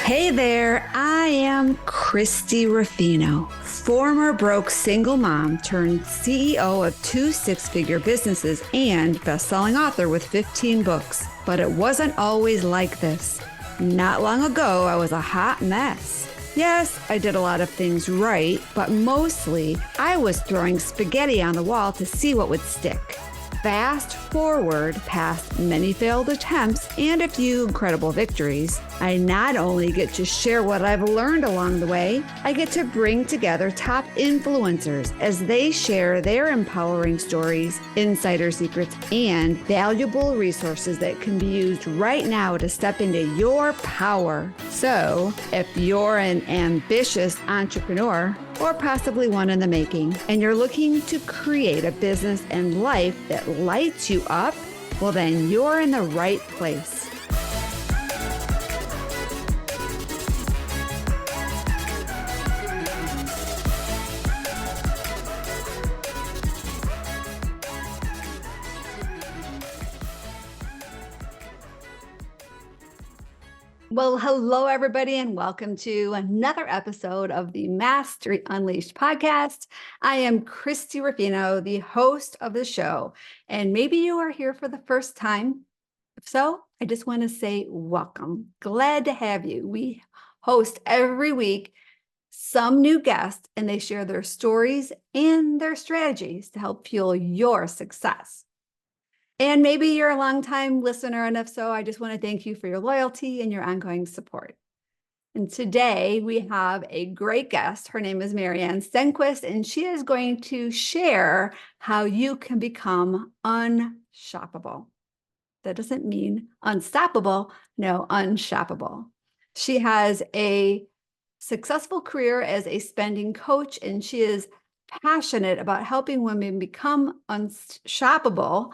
Hey there, I am Christie Ruffino, former broke single mom turned CEO of 2 six-figure businesses and best-selling author with 15 books. But it wasn't always like this. Not long ago, I was a hot mess. Yes, I did a lot of things right, but mostly I was throwing spaghetti on the wall to see what would stick. Fast forward past many failed attempts and a few incredible victories, I not only get to share what I've learned along the way, I get to bring together top influencers as they share their empowering stories, insider secrets, and valuable resources that can be used right now to step into your power. So, if you're an ambitious entrepreneur, or possibly one in the making, and you're looking to create a business and life that lights you up, well, then you're in the right place. Well, hello, everybody, and welcome to another episode of the Mastery Unleashed podcast. I am Christie Ruffino, the host of the show, and maybe you are here for the first time. If so, I just want to say welcome. Glad to have you. We host every week some new guests, and they share their stories and their strategies to help fuel your success. And maybe you're a longtime listener, and if so, I just want to thank you for your loyalty and your ongoing support. And today we have a great guest. Her name is Mary Ann Stenquist, and she is going to share how you can become unshoppable. That doesn't mean unstoppable, no, unshoppable. She has a successful career as a spending coach, and she is passionate about helping women become unshoppable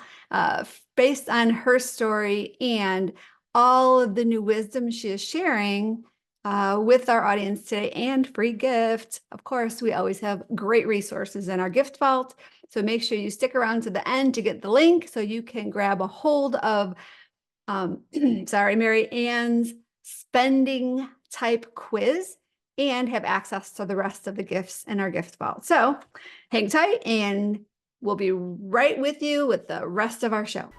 based on her story and all of the new wisdom she is sharing with our audience today, and free gift. Of course, we always have great resources in our gift vault. So make sure you stick around to the end to get the link so you can grab a hold of Mary Ann's spending type quiz and have access to the rest of the gifts in our gift vault. So hang tight and we'll be right with you with the rest of our show.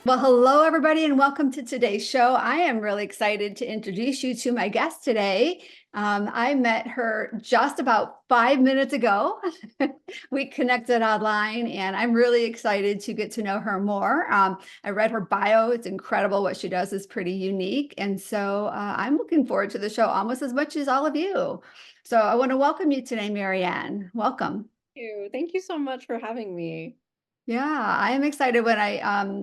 Well, hello, everybody, and welcome to today's show. I am really excited to introduce you to my guest today. I met her just about 5 minutes ago. We connected online, and I'm really excited to get to know her more. I read her bio. It's incredible. What she does is pretty unique. And so I'm looking forward to the show almost as much as all of you. So I want to welcome you today, Mary Ann. Welcome. Thank you so much for having me. Yeah, I am excited. When I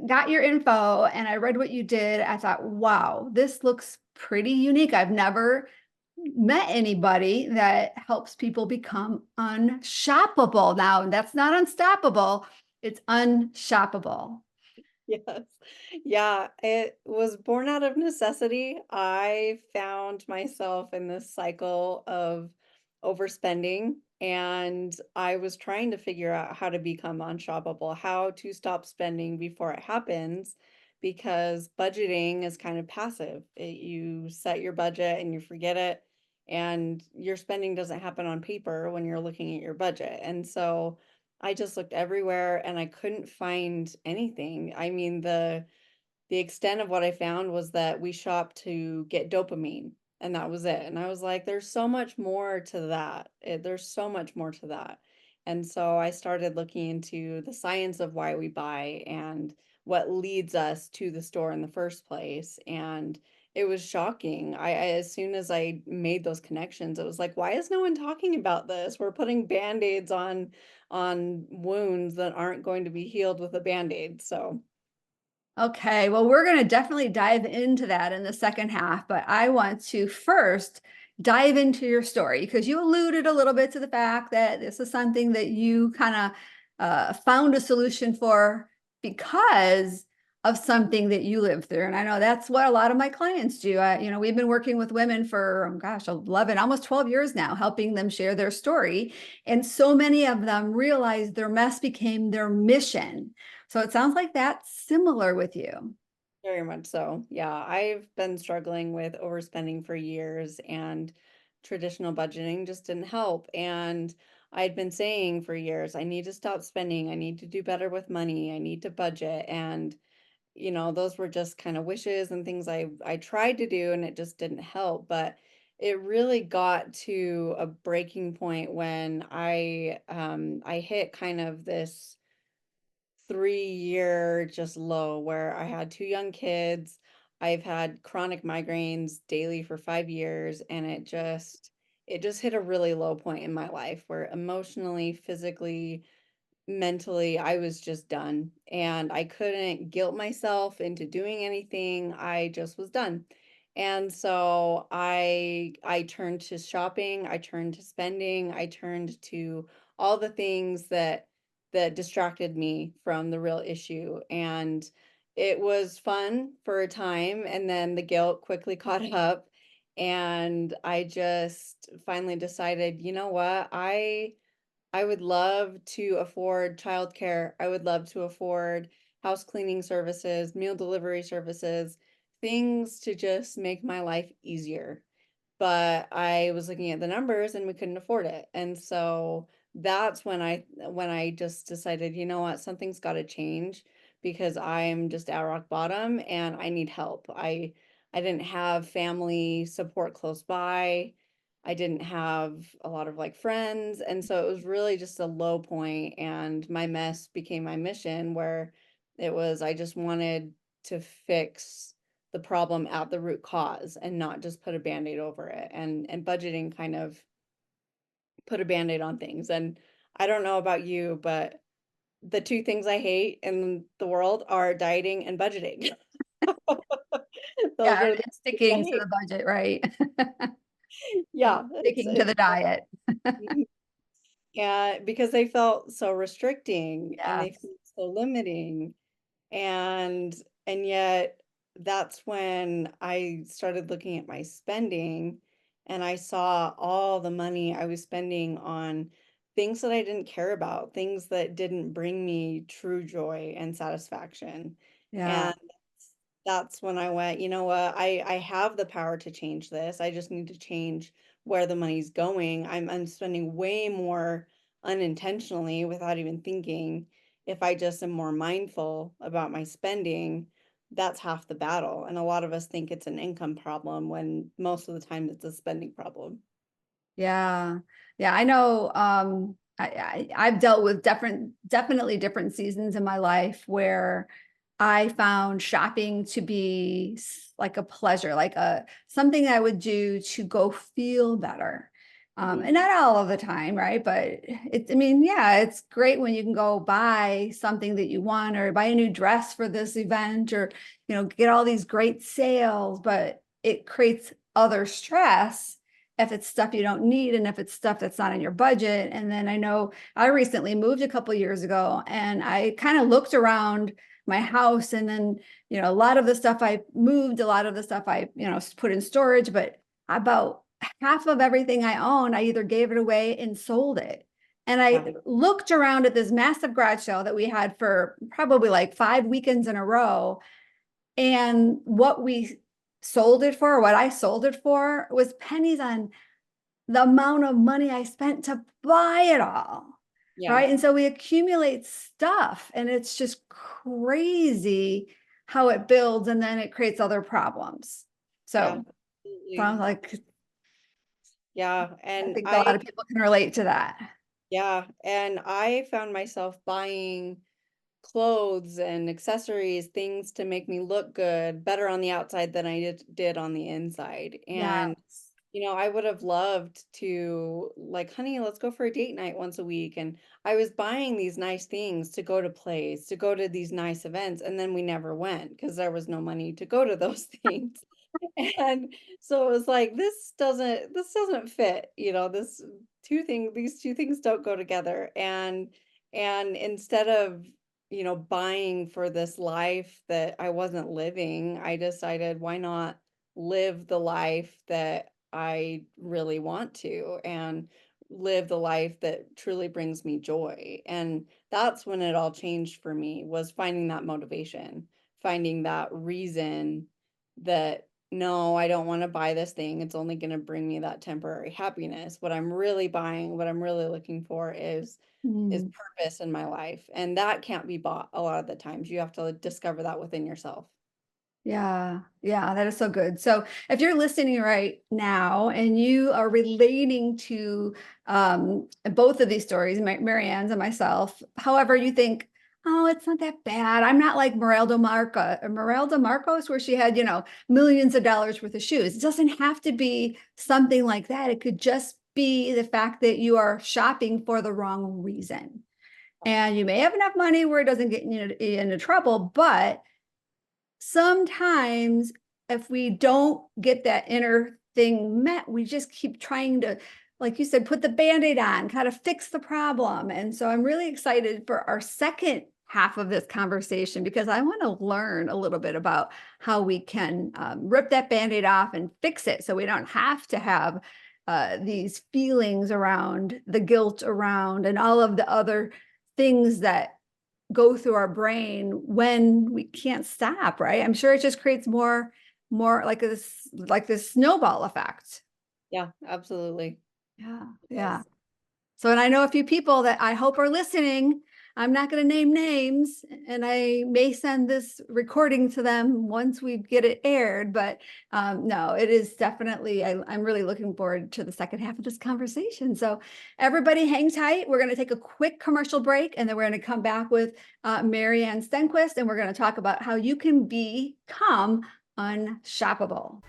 got your info and I read what you did, I thought, wow, this looks pretty unique. I've never met anybody that helps people become unshoppable. Now, that's not unstoppable, it's unshoppable. Yes. Yeah, it was born out of necessity. I found myself in this cycle of overspending, and I was trying to figure out how to become unshoppable, how to stop spending before it happens, because budgeting is kind of passive. You set your budget and you forget it, and your spending doesn't happen on paper when you're looking at your budget. And so I just looked everywhere and I couldn't find anything. I mean, the extent of what I found was that we shop to get dopamine, and that was it. And I was like, there's so much more to that. There's so much more to that. And so I started looking into the science of why we buy and what leads us to the store in the first place. And it was shocking. As soon as I made those connections, it was like, why is no one talking about this? We're putting band-aids on wounds that aren't going to be healed with a band-aid. So Okay, well, we're going to definitely dive into that in the second half, but I want to first dive into your story because you alluded a little bit to the fact that this is something that you kind of found a solution for because of something that you lived through. And I know that's what a lot of my clients do. We've been working with women for, gosh, 11, almost 12 years now, helping them share their story. And so many of them realized their mess became their mission. So it sounds like that's similar with you. Very much so. Yeah, I've been struggling with overspending for years, and traditional budgeting just didn't help. And I'd been saying for years, I need to stop spending. I need to do better with money. I need to budget. And, those were just kind of wishes and things I tried to do, and it just didn't help. But it really got to a breaking point when I hit kind of this 3-year just low where I had 2 young kids. I've had chronic migraines daily for 5 years, and it just hit a really low point in my life where emotionally, physically, mentally, I was just done, and I couldn't guilt myself into doing anything. I just was done. And so I turned to shopping, I turned to spending, I turned to all the things that distracted me from the real issue. And it was fun for a time, and then the guilt quickly caught up, and I just finally decided, you know what? I would love to afford childcare. I would love to afford house cleaning services, meal delivery services, things to just make my life easier. But I was looking at the numbers and we couldn't afford it. And so that's when I just decided, you know what, something's got to change because I'm just at rock bottom and I need help. I didn't have family support close by. I didn't have a lot of like friends. And so it was really just a low point, and my mess became my mission where I just wanted to fix the problem at the root cause and not just put a band-aid over it. And budgeting kind of put a band-aid on things. And I don't know about you, but the two things I hate in the world are dieting and budgeting. Those Yeah, are the and things I sticking to hate. the budget, right? Yeah, Sticking to it's the diet. mhm. Yeah, because they felt so restricting and they Yes. felt so limiting. And and yet that's when I started looking at my spending, and I saw all the money I was spending on things that I didn't care about, things that didn't bring me true joy and satisfaction. Yeah. And that's when I went, you know what? I have the power to change this. I just need to change where the money's going. I'm spending way more unintentionally without even thinking. If I just am more mindful about my spending, that's half the battle. And a lot of us think it's an income problem when most of the time it's a spending problem. Yeah. Yeah. I know I've dealt with definitely different seasons in my life where I found shopping to be like a pleasure, like a something I would do to go feel better. And Mhm. not all of the time, right? But I mean, yeah, it's great when you can go buy something that you want or buy a new dress for this event or, get all these great sales, but it creates other stress if it's stuff you don't need and if it's stuff that's not in your budget. And then I know I recently moved a couple years ago and I kind of looked around my house and then, a lot of the stuff I moved, a lot of the stuff I, put in storage, but about half of everything I own, I either gave it away and sold it. And Yeah. I looked around at this massive garage sale that we had for probably like 5 weekends in a row. And what I sold it for was pennies on the amount of money I spent to buy it all. Yeah. Right. And so we accumulate stuff and it's just crazy how it builds and then it creates other problems. Yeah. So sounds Absolutely. like Yeah. I And think a lot I of people can relate to that. yeah, and I found myself buying clothes and accessories, things to make me look good, better on the outside than I did on the inside. Yeah. And, I would have loved to, like, honey, let's go for a date night once a week. And I was buying these nice things to go to plays, to go to these nice events. And then we never went because there was no money to go to those things. And so it was like, this doesn't fit, these two things don't go together. And instead of, buying for this life that I wasn't living, I decided, why not live the life that I really want to, and live the life that truly brings me joy. And that's when it all changed for me, was finding that motivation, finding that reason that, no, I don't want to buy this thing. It's only going to bring me that temporary happiness. What I'm really buying, what I'm really looking for is Mm. purpose in my life. And that can't be bought a lot of the times. You have to discover that within yourself. Yeah, yeah, that is so good. So, if you're listening right now and you are relating to both of these stories, Mary Ann's and myself, however, you think, oh, it's not that bad. I'm not like Merelda Marcos, where she had, millions of dollars worth of shoes. It doesn't have to be something like that. It could just be the fact that you are shopping for the wrong reason. And you may have enough money where it doesn't get you into trouble, but sometimes if we don't get that inner thing met, we just keep trying to, like you said, put the band-aid on, kind of fix the problem. And so I'm really excited for our second half of this conversation, because I want to learn a little bit about how we can rip that band-aid off and fix it, so we don't have to have these feelings around the guilt around and all of the other things that go through our brain when we can't stop, right? I'm sure it just creates more like this snowball effect. Yeah, absolutely. Yeah, yeah. Yes. So, and I know a few people that I hope are listening. I'm not going to name names, and I may send this recording to them once we get it aired. But no, it is definitely, I'm really looking forward to the second half of this conversation. So, everybody hang tight. We're going to take a quick commercial break, and then we're going to come back with Mary Ann Stenquist, and we're going to talk about how you can become unshoppable.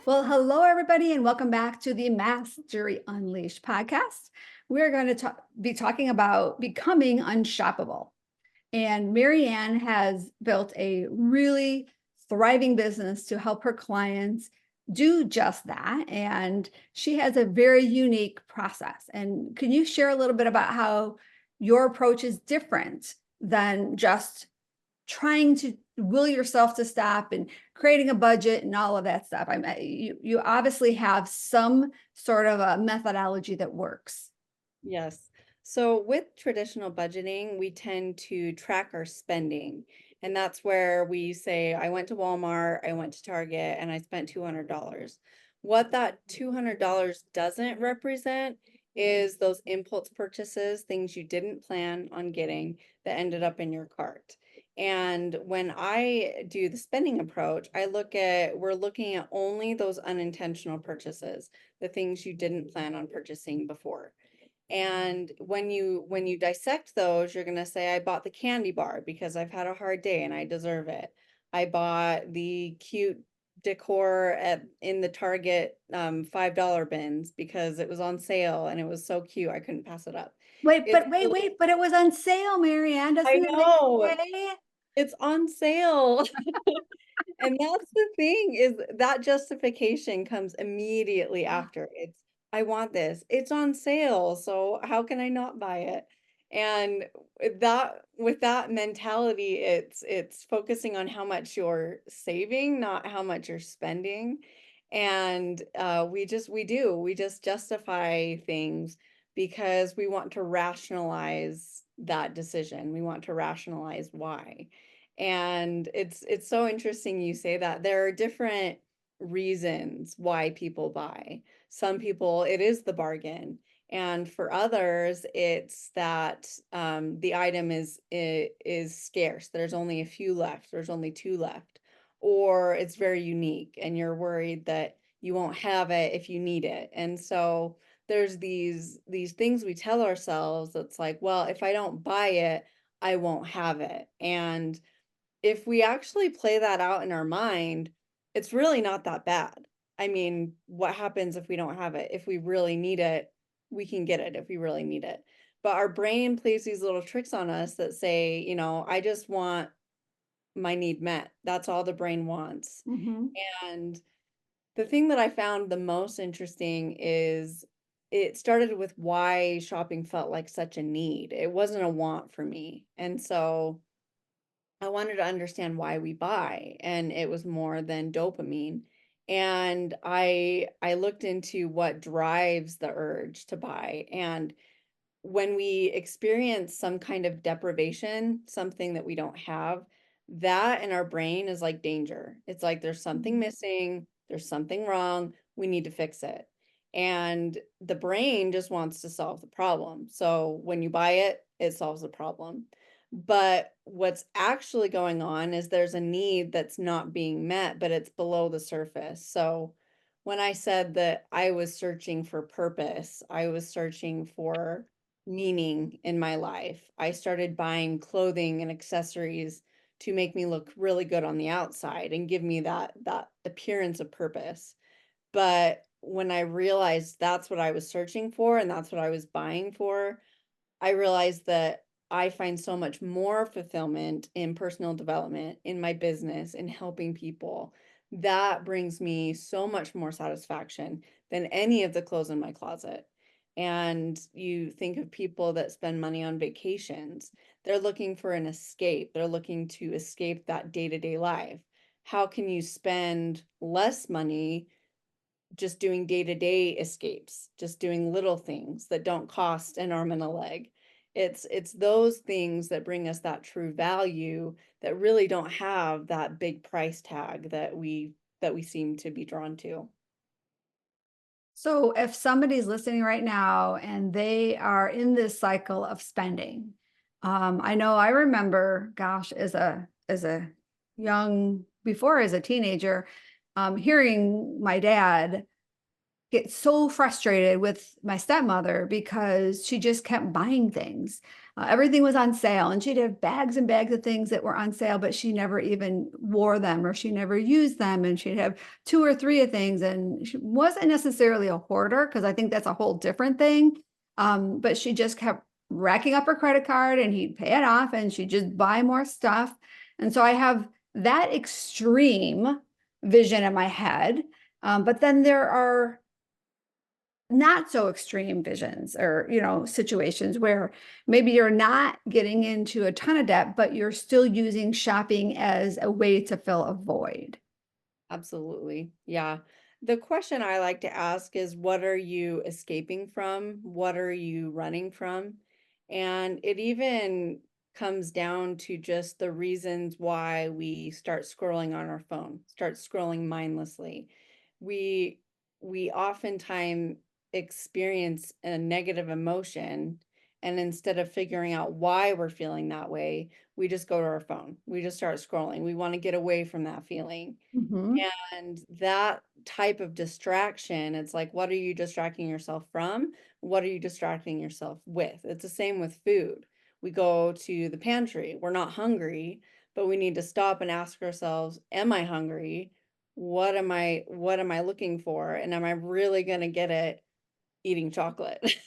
Well, hello, everybody, and welcome back to the Mastery Unleashed podcast. We're going to be talking about becoming unshoppable. And Mary Ann has built a really thriving business to help her clients do just that. And she has a very unique process. And can you share a little bit about how your approach is different than just trying to will yourself to stop and creating a budget and all of that stuff? You obviously have some sort of a methodology that works. Yes. So with traditional budgeting, we tend to track our spending. And that's where we say, I went to Walmart, I went to Target, and I spent $200. What that $200 doesn't represent is those impulse purchases, things you didn't plan on getting that ended up in your cart. And when I do the spending approach, we're looking at only those unintentional purchases, the things you didn't plan on purchasing before. And when you dissect those, you're gonna say, I bought the candy bar because I've had a hard day and I deserve it. I bought the cute decor in the Target $5 bins because it was on sale and it was so cute I couldn't pass it up. Wait, It's but wait, really, wait, but it was on sale, Mary Ann. I Doesn't it make know, it okay? it's on sale. And that's the thing, is that justification comes immediately after. It's, I want this. It's on sale, so how can I not buy it? And with that mentality, it's focusing on how much you're saving, not how much you're spending. And we just justify things because we want to rationalize that decision. We want to rationalize why. And it's so interesting you say that. There are different reasons why people buy. Some people, it is the bargain. And for others, it's that the item is scarce. There's only a few left. There's only two left. Or it's very unique and you're worried that you won't have it if you need it. And so there's these things we tell ourselves that's like, well, if I don't buy it, I won't have it. And if we actually play that out in our mind, it's really not that bad. I mean, what happens if we don't have it? If we really need it, we can get it if we really need it. But our brain plays these little tricks on us that say, I just want my need met. That's all the brain wants. Hmm. And the thing that I found the most interesting is it started with why shopping felt like such a need. It wasn't a want for me. And so I wanted to understand why we buy, and it was more than dopamine. And I looked into what drives the urge to buy. And when we experience some kind of deprivation, something that we don't have, that in our brain is like danger. It's like there's something missing, there's something wrong, we need to fix it. And the brain just wants to solve the problem. So when you buy it, it solves the problem. But what's actually going on is there's a need that's not being met, but it's below the surface. So when I said that I was searching for purpose, I was searching for meaning in my life. I started buying clothing and accessories to make me look really good on the outside and give me that appearance of purpose. But when I realized that's what I was searching for and that's what I was buying for, I realized that I find so much more fulfillment in personal development, in my business, in helping people. That brings me so much more satisfaction than any of the clothes in my closet. And you think of people that spend money on vacations, they're looking for an escape. They're looking to escape that day-to-day life. How can you spend less money just doing day-to-day escapes, just doing little things that don't cost an arm and a leg? It's those things that bring us that true value that really don't have that big price tag that we seem to be drawn to. So if somebody's listening right now and they are in this cycle of spending, I know I remember, gosh, as a young before as a teenager, hearing my dad get so frustrated with my stepmother because she just kept buying things. Everything was on sale, and she'd have bags and bags of things that were on sale, but she never even wore them or she never used them. And she'd have two or three of things, and she wasn't necessarily a hoarder because I think that's a whole different thing. But she just kept racking up her credit card and he'd pay it off and she'd just buy more stuff. And so I have that extreme vision in my head. But then there are not so extreme visions or situations where maybe you're not getting into a ton of debt but you're still using shopping as a way to fill a void. Absolutely. Yeah. The question I like to ask is, what are you escaping from? What are you running from? And it even comes down to just the reasons why we start scrolling on our phone, start scrolling mindlessly. We we oftentimes experience a negative emotion, and instead of figuring out why we're feeling that way, we just go to our phone. We just start scrolling. We want to get away from that feeling. Mhm. And that type of distraction, it's like, what are you distracting yourself from? What are you distracting yourself with? It's the same with food. We go to the pantry, we're not hungry, but we need to stop and ask ourselves, am I hungry? What am I looking for? And am I really going to get it eating chocolate?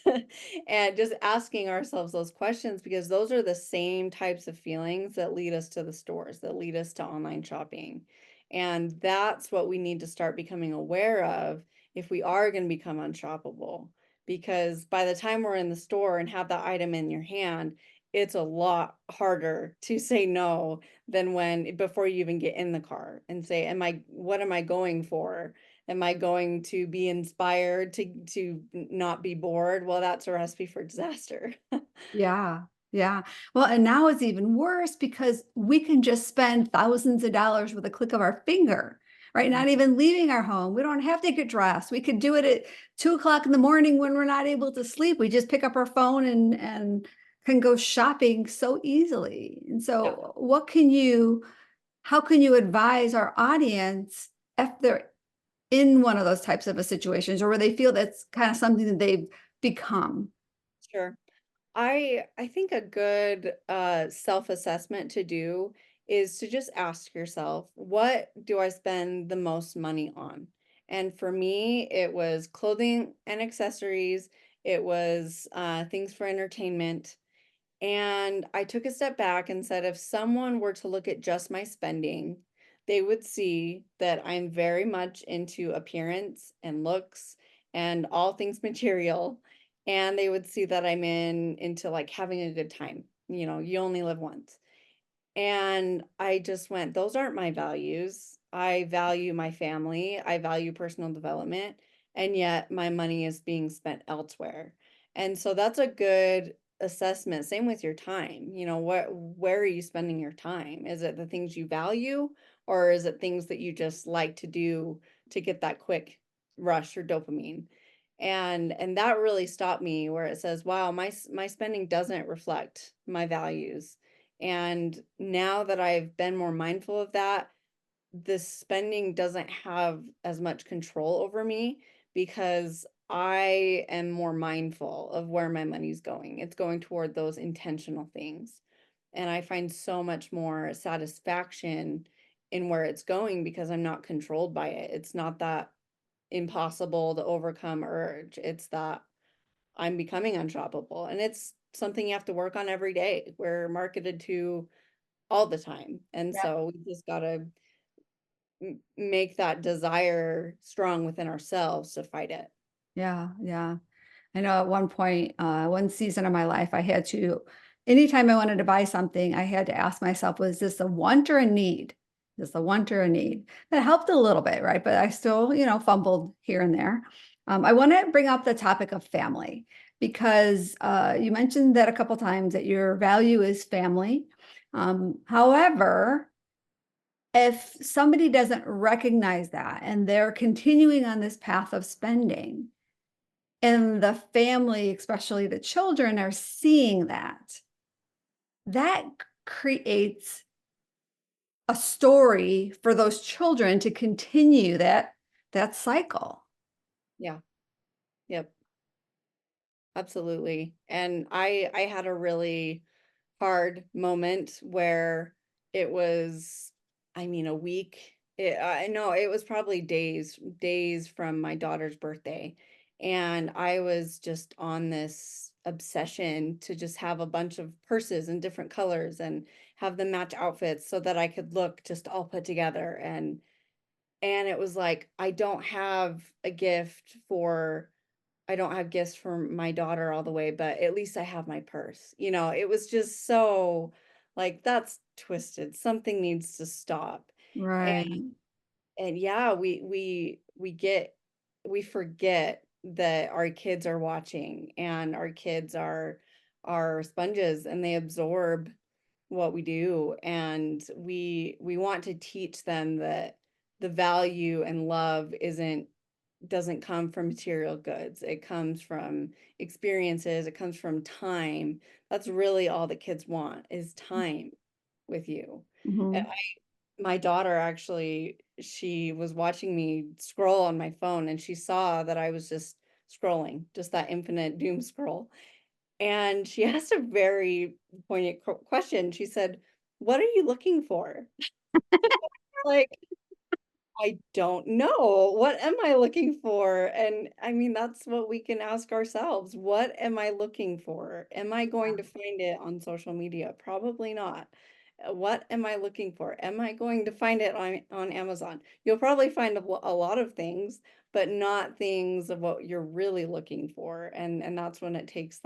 And just asking ourselves those questions, because those are the same types of feelings that lead us to the stores, that lead us to online shopping. And that's what we need to start becoming aware of if we are going to become unshoppable. Because by the time we're in the store and have that item in your hand, it's a lot harder to say no than when before you even get in the car and say, what am I going for? Am I going to be inspired to not be bored? Well, that's a recipe for disaster. Yeah. Yeah. Well, and now it's even worse because we can just spend thousands of dollars with a click of our finger, right? Not even leaving our home. We don't have to get dressed. We could do it at 2 o'clock in the morning when we're not able to sleep. We just pick up our phone and can go shopping so easily. And Yeah. so how can you advise our audience if they're in one of those types of a situations, or where they feel that's kind of something that they've become? Sure. I think a good self-assessment to do is to just ask yourself, what do I spend the most money on? And for me, it was clothing and accessories. It was things for entertainment. And I took a step back and said, if someone were to look at just my spending, they would see that I'm very much into appearance and looks and all things material. And they would see that I'm into like having a good time. You know, you only live once. And I just went, those aren't my values. I value my family, I value personal development, and yet my money is being spent elsewhere. And so that's a good assessment. Same with your time. You know, where are you spending your time? Is it the things you value, or is it things that you just like to do to get that quick rush or dopamine? And that really stopped me where it says, wow, my spending doesn't reflect my values. And now that I've been more mindful of that, the spending doesn't have as much control over me because I am more mindful of where my money's going. It's going toward those intentional things. And I find so much more satisfaction in where it's going because I'm not controlled by it. It's not that impossible to overcome urge. It's that I'm becoming unshoppable. And it's something you have to work on every day. We're marketed to all the time. And so we just got to make that desire strong within ourselves to fight it. Yeah, yeah. I know at one point, one season of my life, I had to, anytime I wanted to buy something, I had to ask myself, was this a want or a need? Is this a want or a need? That helped a little bit, right? But I still, fumbled here and there. I want to bring up the topic of family because you mentioned that a couple times that your value is family. However, if somebody doesn't recognize that and they're continuing on this path of spending, and the family, especially the children, are seeing that, that creates a story for those children to continue that cycle. Yeah. Yep. Absolutely. And I had a really hard moment where it was, I mean, a week. I know it was probably days from my daughter's birthday. And I was just on this obsession to just have a bunch of purses in different colors and have them match outfits so that I could look just all put together. And it was like, I don't have gifts for my daughter all the way, but at least I have my purse. You know, it was just so like that's twisted. Something needs to stop. And Right. and yeah, we forget that our kids are watching and our kids are sponges and they absorb what we do, and we want to teach them that the value and love isn't doesn't come from material goods. It comes from experiences, it comes from time. That's really all the kids want is time with you. And Mhm. my daughter actually, she was watching me scroll on my phone and she saw that I was just scrolling, just that infinite doom scroll. And she asked a very poignant question. She said, "What are you looking for?" Like, I don't know. What am I looking for? And I mean, that's what we can ask ourselves. What am I looking for? Am I going to find it on social media? Probably not. What am I looking for? Am I going to find it on Amazon? You'll probably find a lot of things, but not things of what you're really looking for. And that's when it takes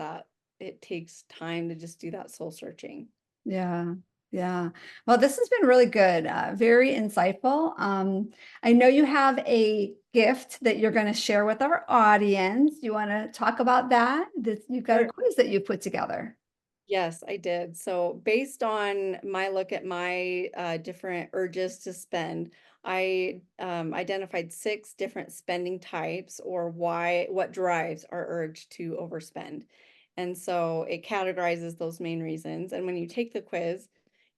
time to just do that soul searching. Yeah. Yeah. Well, this has been really good. Very insightful. I know you have a gift that you're going to share with our audience. You want to talk about that? You've got a Sure. quiz that you put together. Yes, I did. So based on my look at my different urges to spend, I identified 6 different spending types or what drives our urge to overspend. And so it categorizes those main reasons. And when you take the quiz,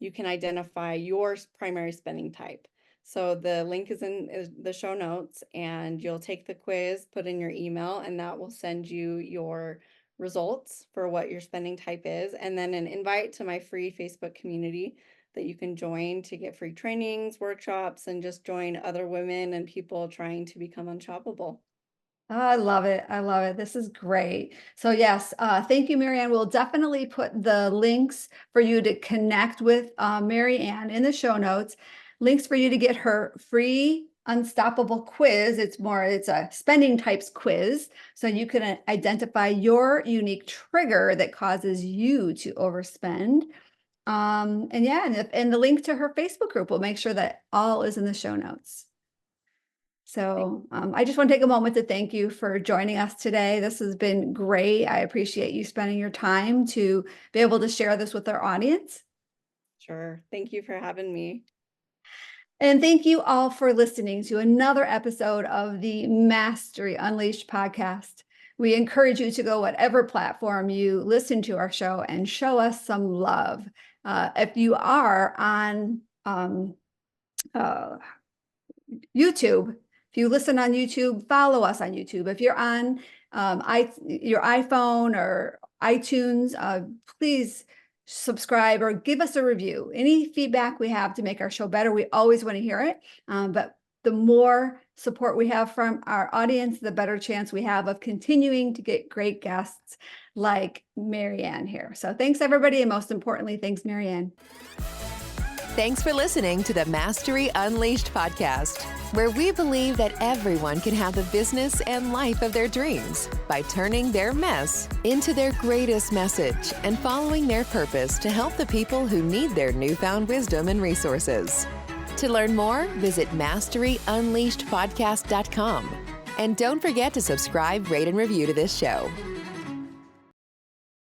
you can identify your primary spending type. So the link is the show notes, and you'll take the quiz, put in your email, and that will send you your results for what your spending type is, and then an invite to my free Facebook community that you can join to get free trainings, workshops, and just join other women and people trying to become unshoppable. Oh, I love it. I love it. This is great. So yes, thank you, Mary Ann. We'll definitely put the links for you to connect with Mary Ann in the show notes. Links for you to get her free Unstoppable quiz. It's a spending types quiz. So you can identify your unique trigger that causes you to overspend. And yeah, and the link to her Facebook group, we'll make sure that all is in the show notes. So I just want to take a moment to thank you for joining us today. This has been great. I appreciate you spending your time to be able to share this with our audience. Sure. Thank you for having me. And thank you all for listening to another episode of the Mastery Unleashed podcast. We encourage you to go whatever platform you listen to our show and show us some love. If you are on YouTube, if you listen on YouTube, follow us on YouTube. If you're on your iPhone or iTunes, please subscribe or give us a review. Any feedback we have to make our show better, we always want to hear it. But the more support we have from our audience, the better chance we have of continuing to get great guests like Mary Ann here. So thanks, everybody. And most importantly, thanks, Mary Ann. Thanks for listening to the Mastery Unleashed podcast, where we believe that everyone can have the business and life of their dreams by turning their mess into their greatest message and following their purpose to help the people who need their newfound wisdom and resources. To learn more, visit masteryunleashedpodcast.com. And don't forget to subscribe, rate, and review to this show.